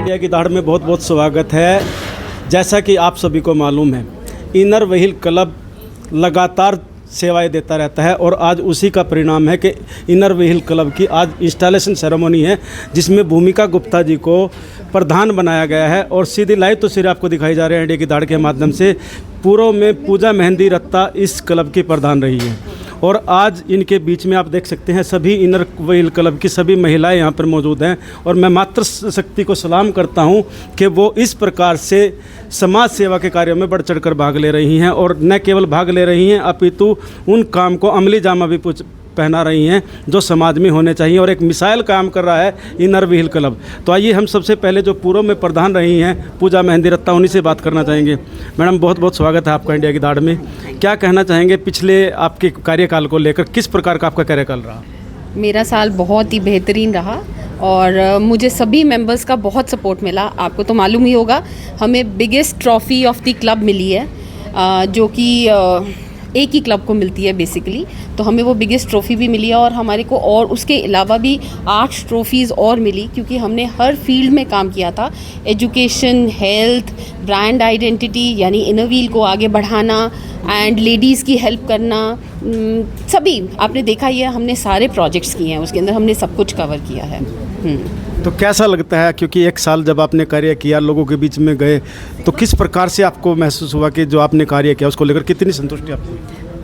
India की दाढ़ में बहुत बहुत स्वागत है। जैसा कि आप सभी को मालूम है, इनर व्हील क्लब लगातार सेवाएं देता रहता है और आज उसी का परिणाम है कि इनर व्हील क्लब की आज इंस्टॉलेशन सेरेमनी है, जिसमें भूमिका गुप्ता जी को प्रधान बनाया गया है। और सीधी लाइव तस्वीर आपको दिखाई जा रही है इंडिया की दाढ़ के माध्यम से। पूर्व में पूजा मेहंदी रत्ता इस क्लब की प्रधान रही है और आज इनके बीच में आप देख सकते हैं सभी इनर व्हील क्लब की सभी महिलाएं यहाँ पर मौजूद हैं। और मैं मातृशक्ति को सलाम करता हूँ कि वो इस प्रकार से समाज सेवा के कार्यों में बढ़ चढ़कर भाग ले रही हैं और न केवल भाग ले रही हैं अपितु उन काम को अमली जामा भी पहना रही हैं जो समाज में होने चाहिए। और एक मिसाइल काम कर रहा है इनर व्हील क्लब। तो आइए हम सबसे पहले जो पूर्व में प्रधान रही हैं पूजा मेहंदी रत्ता, उन्हीं से बात करना चाहेंगे। मैडम, बहुत बहुत स्वागत है आपका इंडिया की दाढ़ में। क्या कहना चाहेंगे पिछले आपके कार्यकाल को लेकर, किस प्रकार का आपका कार्यकाल रहा? मेरा साल बहुत ही बेहतरीन रहा और मुझे सभी मेंबर्स का बहुत सपोर्ट मिला। आपको तो मालूम ही होगा, हमें biggest trophy of the club मिली है, जो कि एक ही क्लब को मिलती है बेसिकली। तो हमें वो बिगेस्ट ट्रॉफ़ी भी मिली है और हमारे को और उसके अलावा भी 8 ट्रॉफ़ीज़ और मिली, क्योंकि हमने हर फील्ड में काम किया था। एजुकेशन, हेल्थ, ब्रांड आइडेंटिटी यानी इनर व्हील को आगे बढ़ाना एंड लेडीज़ की हेल्प करना, सभी आपने देखा ही है। हमने सारे प्रोजेक्ट्स किए हैं, उसके अंदर हमने सब कुछ कवर किया है। तो कैसा लगता है, क्योंकि एक साल जब आपने कार्य किया, लोगों के बीच में गए, तो किस प्रकार से आपको महसूस हुआ कि जो आपने कार्य किया उसको लेकर कितनी संतुष्टि आपको?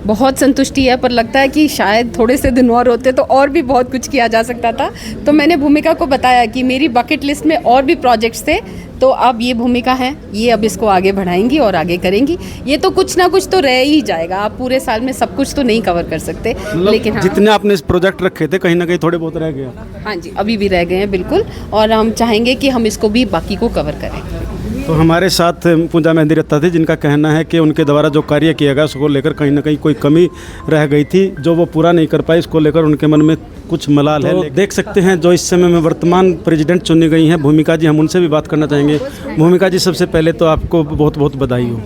बहुत संतुष्टि है, पर लगता है कि शायद थोड़े से दिन और होते तो और भी बहुत कुछ किया जा सकता था। तो मैंने भूमिका को बताया कि मेरी बकेट लिस्ट में और भी प्रोजेक्ट्स थे, तो अब ये भूमिका है, ये अब इसको आगे बढ़ाएंगी और आगे करेंगी। ये तो कुछ ना कुछ तो रह ही जाएगा। आप पूरे साल में सब कुछ तो नहीं कवर कर सकते, लेकिन हाँ, जितने आपने प्रोजेक्ट रखे थे कहीं ना कहीं थोड़े बहुत रह गए। हाँ जी, अभी भी रह गए हैं बिल्कुल, और हम चाहेंगे कि हम इसको भी बाकी को कवर करें। तो हमारे साथ पूजा मेहंदी रत्ता थी, जिनका कहना है कि उनके द्वारा जो कार्य किया गया उसको लेकर कहीं ना कहीं कोई कमी रह गई थी जो वो पूरा नहीं कर पाई। इसको लेकर उनके मन में कुछ मलाल है। तो देख सकते हैं जो इस समय में वर्तमान प्रेसिडेंट चुनी गई हैं भूमिका जी, हम उनसे भी बात करना चाहेंगे। भूमिका जी, सबसे पहले तो आपको बहुत बहुत बधाई हो।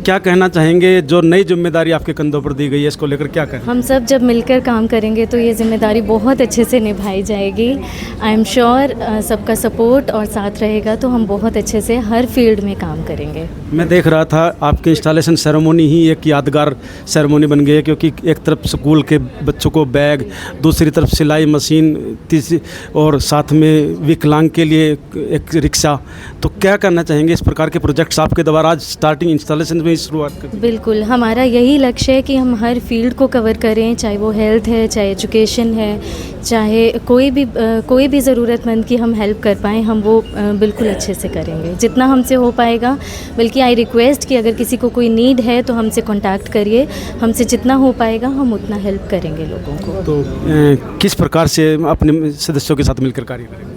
क्या कहना चाहेंगे, जो नई जिम्मेदारी आपके कंधों पर दी गई है, इसको लेकर क्या कहें? हम सब जब मिलकर काम करेंगे तो ये जिम्मेदारी बहुत अच्छे से निभाई जाएगी। आई एम श्योर सबका सपोर्ट और साथ रहेगा तो हम बहुत अच्छे से हर फील्ड में काम करेंगे। मैं देख रहा था आपकी इंस्टॉलेशन सेरेमनी ही एक यादगार सेरेमनी बन गई है, क्योंकि एक तरफ स्कूल के बच्चों को बैग, दूसरी तरफ सिलाई मशीन, तीसरी और साथ में विकलांग के लिए एक रिक्शा। तो क्या करना चाहेंगे, इस प्रकार के प्रोजेक्ट्स आपके द्वारा आज स्टार्टिंग इंस्टॉलेशन में शुरुआत करें? बिल्कुल, हमारा यही लक्ष्य है कि हम हर फील्ड को कवर करें, चाहे वो हेल्थ है, चाहे एजुकेशन है, चाहे कोई भी ज़रूरतमंद की हम हेल्प कर पाएँ, हम वो बिल्कुल अच्छे से करेंगे जितना हमसे हो पाएगा। बल्कि आई रिक्वेस्ट कि अगर किसी को कोई नीड है तो हमसे कांटेक्ट करिए, हमसे जितना हो पाएगा हम उतना हेल्प करेंगे लोगों को। तो किस प्रकार से अपने सदस्यों के साथ मिलकर कार्य करेंगे?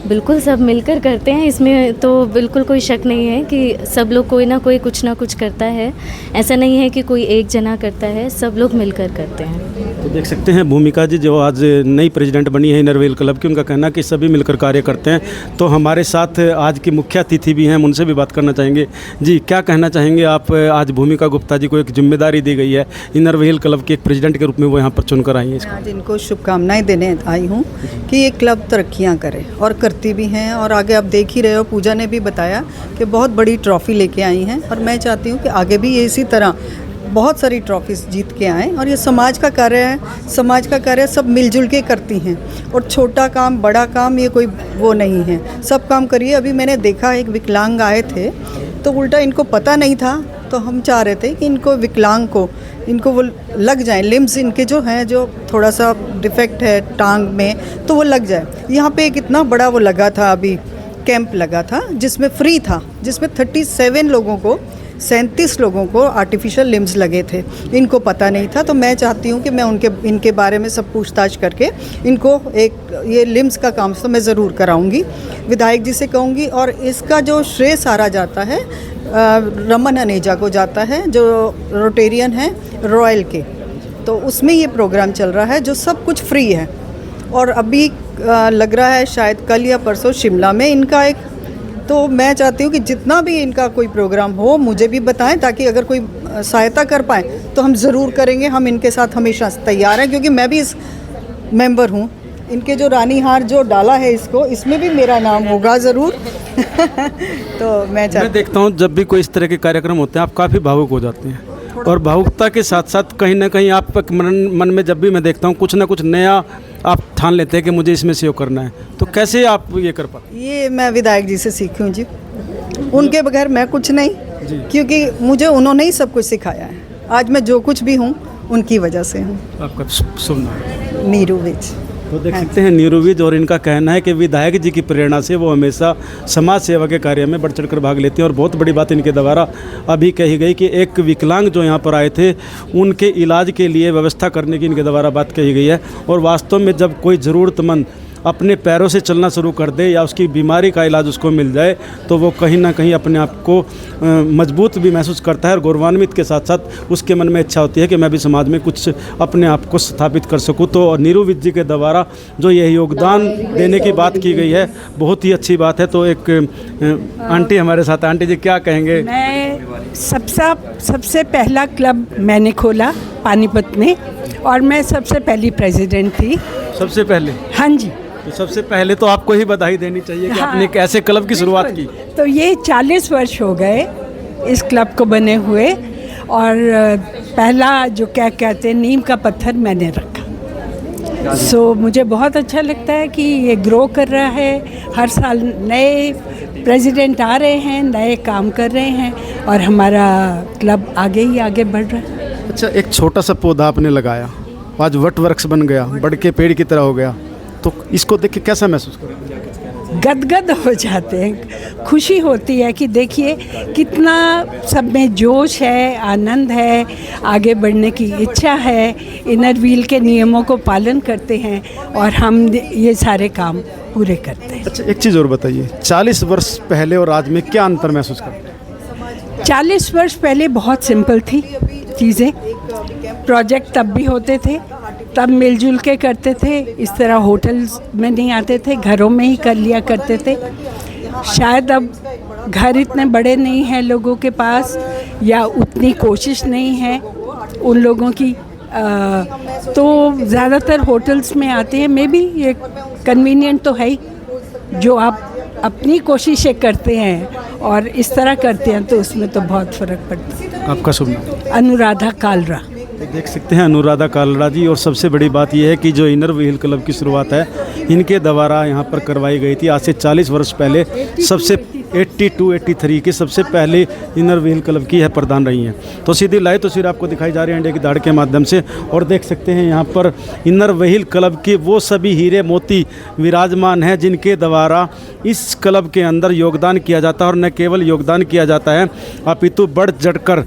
बिल्कुल, सब मिलकर करते हैं, इसमें तो बिल्कुल कोई शक नहीं है कि सब लोग कोई ना कोई कुछ ना कुछ करता है। ऐसा नहीं है कि कोई एक जना करता है, सब लोग मिलकर करते हैं। तो देख सकते हैं भूमिका जी जो आज नई प्रेसिडेंट बनी है इनर व्हील क्लब की, उनका कहना कि सभी मिलकर कार्य करते हैं। तो हमारे साथ आज की मुख्य अतिथि भी हैं, हम उनसे भी बात करना चाहेंगे। जी, क्या कहना चाहेंगे आप? आज भूमिका गुप्ता जी को एक जिम्मेदारी दी गई है, इनर व्हील क्लब के एक प्रेसिडेंट के रूप में वो यहाँ पर चुनकर आई हैं। आज इनको शुभकामनाएं देने आई हूँ कि ये क्लब तरक्कियाँ करे और करती भी हैं। और आगे आप देख ही रहे हो, पूजा ने भी बताया कि बहुत बड़ी ट्रॉफ़ी लेके आई हैं और मैं चाहती हूँ कि आगे भी ये इसी तरह बहुत सारी ट्रॉफीज़ जीत के आएँ। और ये समाज का कार्य है, समाज का कार्य सब मिलजुल के करती हैं और छोटा काम बड़ा काम ये कोई वो नहीं है, सब काम करिए। अभी मैंने देखा एक विकलांग आए थे तो उल्टा इनको पता नहीं था, तो हम चाह रहे थे कि इनको विकलांग को इनको वो लग जाए, लिम्स इनके जो हैं जो थोड़ा सा डिफेक्ट है टांग में, तो वो लग जाए। यहाँ पे एक इतना बड़ा वो लगा था, अभी कैंप लगा था जिसमें फ्री था, जिसमें 37 लोगों को आर्टिफिशियल लिम्स लगे थे। इनको पता नहीं था, तो मैं चाहती हूँ कि मैं इनके बारे में सब पूछताछ करके इनको एक ये लिम्स का काम तो मैं ज़रूर कराऊँगी, विधायक जी से कहूँगी। और इसका जो श्रेय सारा जाता है रमन अनेजा को जाता है, जो रोटेरियन है रॉयल के। तो उसमें ये प्रोग्राम चल रहा है जो सब कुछ फ्री है। और अभी लग रहा है शायद कल या परसों शिमला में इनका एक, तो मैं चाहती हूँ कि जितना भी इनका कोई प्रोग्राम हो मुझे भी बताएं, ताकि अगर कोई सहायता कर पाएँ तो हम ज़रूर करेंगे। हम इनके साथ हमेशा तैयार हैं, क्योंकि मैं भी इस मेंबर हूँ इनके जो रानी हार जो डाला है इसको, इसमें भी मेरा नाम होगा ज़रूर। तो मैं देखता हूँ जब भी कोई इस तरह के कार्यक्रम होते हैं आप काफ़ी भावुक हो जाते हैं, और भावुकता के साथ साथ कहीं ना कहीं आप मन में जब भी मैं देखता हूँ कुछ ना कुछ नया आप ठान लेते हैं कि मुझे इसमें सहयोग करना है। तो कैसे आप ये कर पाते? ये मैं विधायक जी से सीखी हूँ जी, उनके बगैर मैं कुछ नहीं, क्योंकि मुझे उन्होंने ही सब कुछ सिखाया है। आज मैं जो कुछ भी हूँ उनकी वजह से हूँ। आपका शुभ नाम? नीरू विज। तो देख सकते हैं नीरू विज, और इनका कहना है कि विधायक जी की प्रेरणा से वो हमेशा समाज सेवा के कार्य में बढ़ चढ़ कर भाग लेते हैं। और बहुत बड़ी बात इनके द्वारा अभी कही गई कि एक विकलांग जो यहाँ पर आए थे उनके इलाज के लिए व्यवस्था करने की इनके द्वारा बात कही गई है। और वास्तव में जब कोई ज़रूरतमंद अपने पैरों से चलना शुरू कर दे या उसकी बीमारी का इलाज उसको मिल जाए तो वो कहीं ना कहीं अपने आप को मजबूत भी महसूस करता है, और गौरवान्वित के साथ साथ उसके मन में इच्छा होती है कि मैं भी समाज में कुछ अपने आप को स्थापित कर सकूं। तो नीरू विज जी के द्वारा जो यह योगदान देने की बात की गई है बहुत ही अच्छी बात है। तो एक आंटी हमारे साथ हैं। आंटी जी क्या कहेंगे? मैं सबसे पहला क्लब मैंने खोला पानीपत में, और मैं सबसे पहली प्रेसिडेंट थी। सबसे पहले? हाँ जी। तो सबसे पहले तो आपको ही बधाई देनी चाहिए कि आपने एक ऐसे क्लब की शुरुआत की। तो ये 40 वर्ष हो गए इस क्लब को बने हुए, और पहला जो क्या कहते हैं नीम का पत्थर मैंने रखा। सो मुझे बहुत अच्छा लगता है कि ये ग्रो कर रहा है, हर साल नए प्रेसिडेंट आ रहे हैं, नए काम कर रहे हैं, और हमारा क्लब आगे ही आगे बढ़ रहा है। अच्छा, एक छोटा सा पौधा आपने लगाया, आज वट वृक्ष बन गया, बढ़ के पेड़ की तरह हो गया, तो इसको देख के कैसा महसूस करें? गदगद हो जाते हैं, खुशी होती है कि देखिए कितना सब में जोश है, आनंद है, आगे बढ़ने की इच्छा है, इनर व्हील के नियमों को पालन करते हैं और हम ये सारे काम पूरे करते हैं। अच्छा, एक चीज़ और बताइए, 40 वर्ष पहले और आज में क्या अंतर महसूस करते हैं? 40 वर्ष पहले बहुत सिंपल थी चीज़ें, प्रोजेक्ट तब भी होते थे, तब मिलजुल के करते थे, इस तरह होटल्स में नहीं आते थे, घरों में ही कर लिया करते थे। शायद अब घर इतने बड़े नहीं हैं लोगों के पास, या उतनी कोशिश नहीं है उन लोगों की, तो ज़्यादातर होटल्स में आते हैं। मे बी ये कन्वीनियंट तो है ही, जो आप अपनी कोशिशें करते हैं और इस तरह करते हैं तो उसमें तो बहुत फ़र्क पड़ता है। आपका शुभ नाम? अनुराधा कालरा। तो देख सकते हैं अनुराधा कालरा जी, और सबसे बड़ी बात यह है कि जो इनर व्हील क्लब की शुरुआत है इनके द्वारा यहाँ पर करवाई गई थी आज से 40 वर्ष पहले। सबसे 82-83 के सबसे पहले इनर व्हील क्लब की है प्रधान रही हैं। तो सीधी लाइव तस्वीर आपको दिखाई जा रही है इंडिया की दाड़ के माध्यम से, और देख सकते हैं यहाँ पर इनर व्हील क्लब के वो सभी हीरे मोती विराजमान हैं जिनके द्वारा इस क्लब के अंदर योगदान किया जाता है। और न केवल योगदान किया जाता है अपितु बढ़ चढ़कर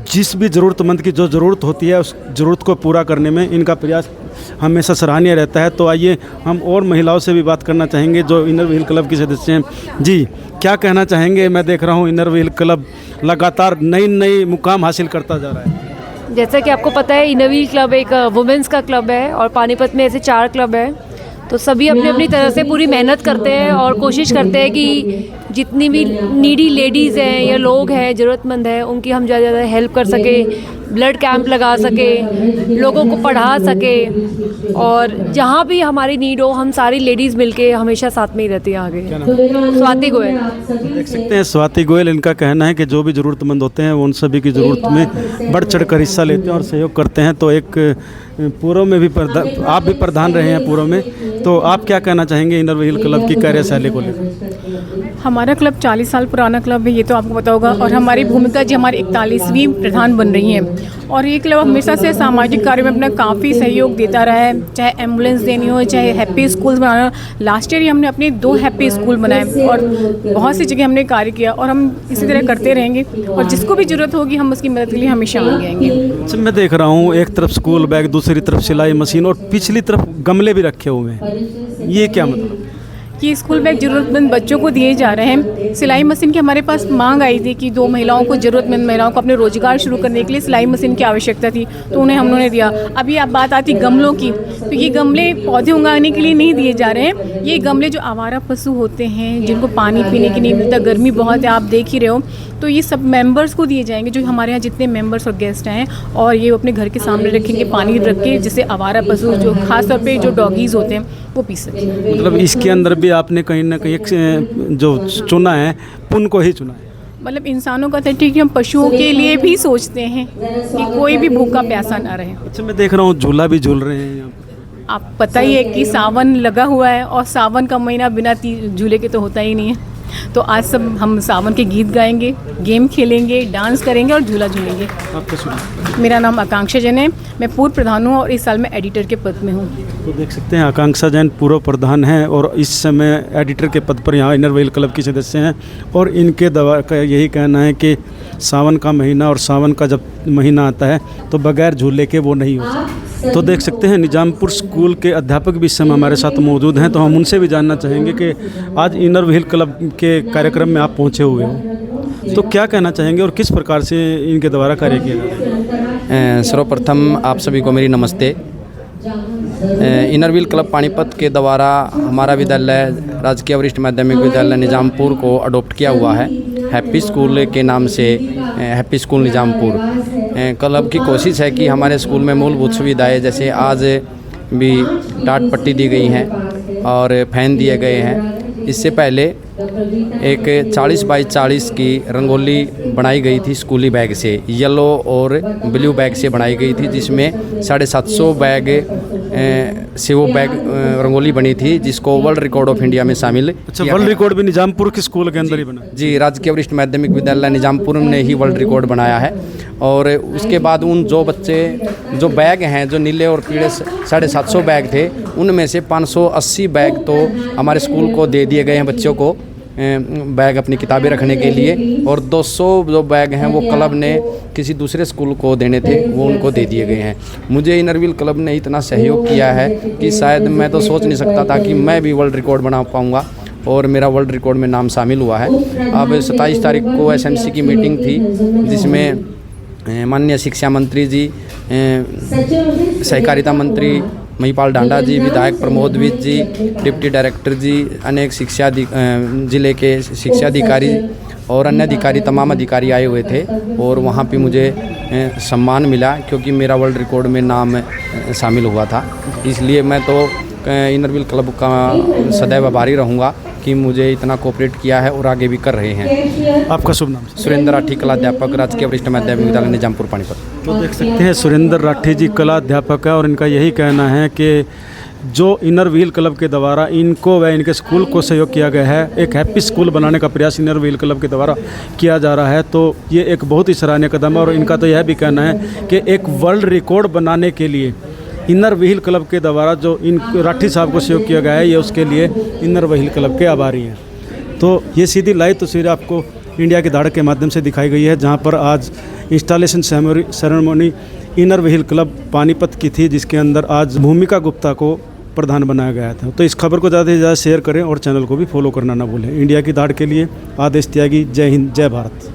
जिस भी ज़रूरतमंद की जो ज़रूरत होती है उस ज़रूरत को पूरा करने में इनका प्रयास हमेशा सराहनीय रहता है। तो आइए हम और महिलाओं से भी बात करना चाहेंगे जो इनर व्हील क्लब की सदस्य हैं। जी, क्या कहना चाहेंगे? मैं देख रहा हूँ इनर व्हील क्लब लगातार नई मुकाम हासिल करता जा रहा है। जैसा कि आपको पता है इनर व्हील क्लब एक वुमेंस का क्लब है, और पानीपत में ऐसे 4 क्लब है, तो सभी अपनी अपनी तरह से पूरी मेहनत करते हैं और कोशिश करते हैं कि जितनी भी नीडी लेडीज़ हैं या लोग हैं ज़रूरतमंद हैं उनकी हम ज़्यादा से ज़्यादा हेल्प कर सके, ब्लड कैंप लगा सके, लोगों को पढ़ा सके, और जहाँ भी हमारी नीड हो हम सारी लेडीज़ मिलके हमेशा साथ में ही रहती हैं आगे। स्वाति गोयल। देख सकते हैं स्वाति गोयल, इनका कहना है कि जो भी ज़रूरतमंद होते हैं वो उन सभी की ज़रूरत में बढ़ चढ़ कर हिस्सा लेते हैं और सहयोग करते हैं। तो एक पूर्व में भी आप भी प्रधान रहे हैं पूर्व में, तो आप क्या कहना चाहेंगे इनर व्हील क्लब की कार्यशैली को लेकर? हमारा क्लब 40 साल पुराना क्लब है, ये तो आपको पता होगा, और हमारी भूमिका जी हमारी 41वीं प्रधान बन रही हैं, और ये क्लब हमेशा से सामाजिक कार्य में अपना काफ़ी सहयोग देता रहा है, चाहे एम्बुलेंस देनी हो, चाहे हैप्पी स्कूल बनाना। लास्ट ईयर ही हमने अपने 2 हैप्पी स्कूल बनाए और बहुत सी जगह हमने कार्य किया, और हम इसी तरह करते रहेंगे, और जिसको भी ज़रूरत होगी हम उसकी मदद के लिए हमेशा आगे आएंगे। अच्छा, मैं देख रहा हूँ एक तरफ स्कूल बैग, दूसरी तरफ सिलाई मशीन, और पिछली तरफ गमले भी रखे हुए हैं, ये क्या मतलब? कि स्कूल बैग ज़रूरतमंद बच्चों को दिए जा रहे हैं। सिलाई मशीन की हमारे पास मांग आई थी कि 2 महिलाओं को, ज़रूरतमंद महिलाओं को अपने रोजगार शुरू करने के लिए सिलाई मशीन की आवश्यकता थी, तो उन्हें हमने दिया। अभी आप बात आती गमलों की, तो ये गमले पौधे उगाने के लिए नहीं दिए जा रहे हैं, ये गमले जो आवारा पशु होते हैं जिनको पानी पीने के नहीं मिलता, गर्मी बहुत है आप देख ही रहे हो, तो ये सब मेंबर्स को दिए जाएंगे जो हमारे यहाँ जितने मेंबर्स और गेस्ट हैं, और ये अपने घर के सामने रखेंगे पानी रख के, जिससे आवारा पशु जो खास तौर पे जो डॉगीज़ होते हैं वो पी सकें। मतलब इसके अंदर भी आपने कहीं ना कहीं एक जो चुना है, पुण्य को ही चुना है। मतलब इंसानों का तो ठीक है, हम पशुओं के लिए भी सोचते हैं कि कोई भी भूखा प्यासा ना रहे। अच्छा, मैं देख रहा हूँ झूला भी झूल रहे हैं यहाँ पर। आप पता ही है कि सावन लगा हुआ है और सावन का महीना बिना झूले के तो होता ही नहीं है। तो आज सब हम सावन के गीत गाएंगे, गेम खेलेंगे, डांस करेंगे और झूला झूलेंगे। आपका सुना। मेरा नाम आकांक्षा जैन है, मैं पूर्व प्रधान हूँ और इस साल मैं एडिटर के पद में हूँ। तो देख सकते हैं आकांक्षा जैन पूर्व प्रधान हैं और इस समय एडिटर के पद पर यहाँ इनर व्हील क्लब की सदस्य हैं। और इनके दवा का यही कहना है कि सावन का महीना और सावन का जब महीना आता है तो बगैर झूले के वो नहीं हो सकता। तो देख सकते हैं निजामपुर स्कूल के अध्यापक भी इस समय हमारे साथ मौजूद हैं, तो हम उनसे भी जानना चाहेंगे कि आज इनर व्हील क्लब के कार्यक्रम में आप पहुँचे हुए हो, तो क्या कहना चाहेंगे और किस प्रकार से इनके द्वारा कार्य किया जा रहा है। सर्वप्रथम आप सभी को मेरी नमस्ते। इनर व्हील क्लब पानीपत के द्वारा हमारा विद्यालय राजकीय वरिष्ठ माध्यमिक विद्यालय निजामपुर को अडोप्ट किया हुआ है हैप्पी स्कूल के नाम से। हैप्पी स्कूल निजामपुर क्लब की कोशिश है कि हमारे स्कूल में मूलभूत सुविधाएं जैसे आज भी टाट पट्टी दी गई हैं और फैन दिए गए हैं। इससे पहले एक 40 बाई 40 की रंगोली बनाई गई थी स्कूली बैग से, येलो और ब्लू बैग से बनाई गई थी, जिसमें 750 बैग से वो बैग रंगोली बनी थी, जिसको वर्ल्ड रिकॉर्ड ऑफ इंडिया में शामिल। अच्छा, वर्ल्ड रिकॉर्ड भी निजामपुर के स्कूल के अंदर ही बना? जी, राजकीय वरिष्ठ माध्यमिक विद्यालय निजामपुर ने ही वर्ल्ड रिकॉर्ड बनाया है। और उसके बाद उन जो बैग हैं, जो नीले और पीले 750 बैग थे, उनमें से 580 बैग तो हमारे स्कूल को दे दिए गए हैं बच्चों को बैग अपनी किताबें रखने के लिए, और 200 जो बैग हैं वो क्लब ने किसी दूसरे स्कूल को देने थे, वो उनको दे दिए गए हैं। मुझे इनर व्हील क्लब ने इतना सहयोग किया है कि शायद मैं तो सोच नहीं सकता था कि मैं भी वर्ल्ड रिकॉर्ड बना पाऊँगा, और मेरा वर्ल्ड रिकॉर्ड में नाम शामिल हुआ है। अब 27 तारीख को SMC की मीटिंग थी, जिसमें माननीय शिक्षा मंत्री जी, सहकारिता मंत्री महिपाल डांडा जी, विधायक प्रमोद विज जी, डिप्टी डायरेक्टर जी, अनेक जिले के शिक्षा अधिकारी और अन्य अधिकारी, तमाम अधिकारी आए हुए थे। और वहाँ पे मुझे सम्मान मिला क्योंकि मेरा वर्ल्ड रिकॉर्ड में नाम शामिल हुआ था। इसलिए मैं तो इनर व्हील क्लब का सदैव आभारी रहूँगा कि मुझे इतना कोऑपरेट किया है और आगे भी कर रहे हैं। आपका शुभ नाम? सुरेंद्र राठी, कला अध्यापक, राजकीय वरिष्ठ माध्यमिक विद्यालय निजामपुर पानीपत। तो देख सकते हैं सुरेंद्र राठी जी कला अध्यापक है और इनका यही कहना है कि जो इनर व्हील क्लब के द्वारा इनको व इनके स्कूल को सहयोग किया गया है, एक हैप्पी स्कूल बनाने का प्रयास इनर व्हील क्लब के द्वारा किया जा रहा है, तो ये एक बहुत ही सराहनीय कदम है। और इनका तो यह भी कहना है कि एक वर्ल्ड रिकॉर्ड बनाने के लिए इनर व्हील क्लब के द्वारा जो इन राठी साहब को सहयोग किया गया है, ये उसके लिए इनर व्हील क्लब के आभारी हैं। तो ये सीधी लाइव तस्वीर आपको इंडिया की धाड़क के माध्यम से दिखाई गई है, जहाँ पर आज installation ceremony inner wheel club Panipat की थी, जिसके अंदर आज भूमिका गुप्ता को प्रधान बनाया गया था। तो इस खबर को ज़्यादा से ज़्यादा शेयर करें और चैनल को भी फॉलो करना ना भूलें। इंडिया की धाड़ के लिए आदेश त्यागी। जय हिंद, जय भारत।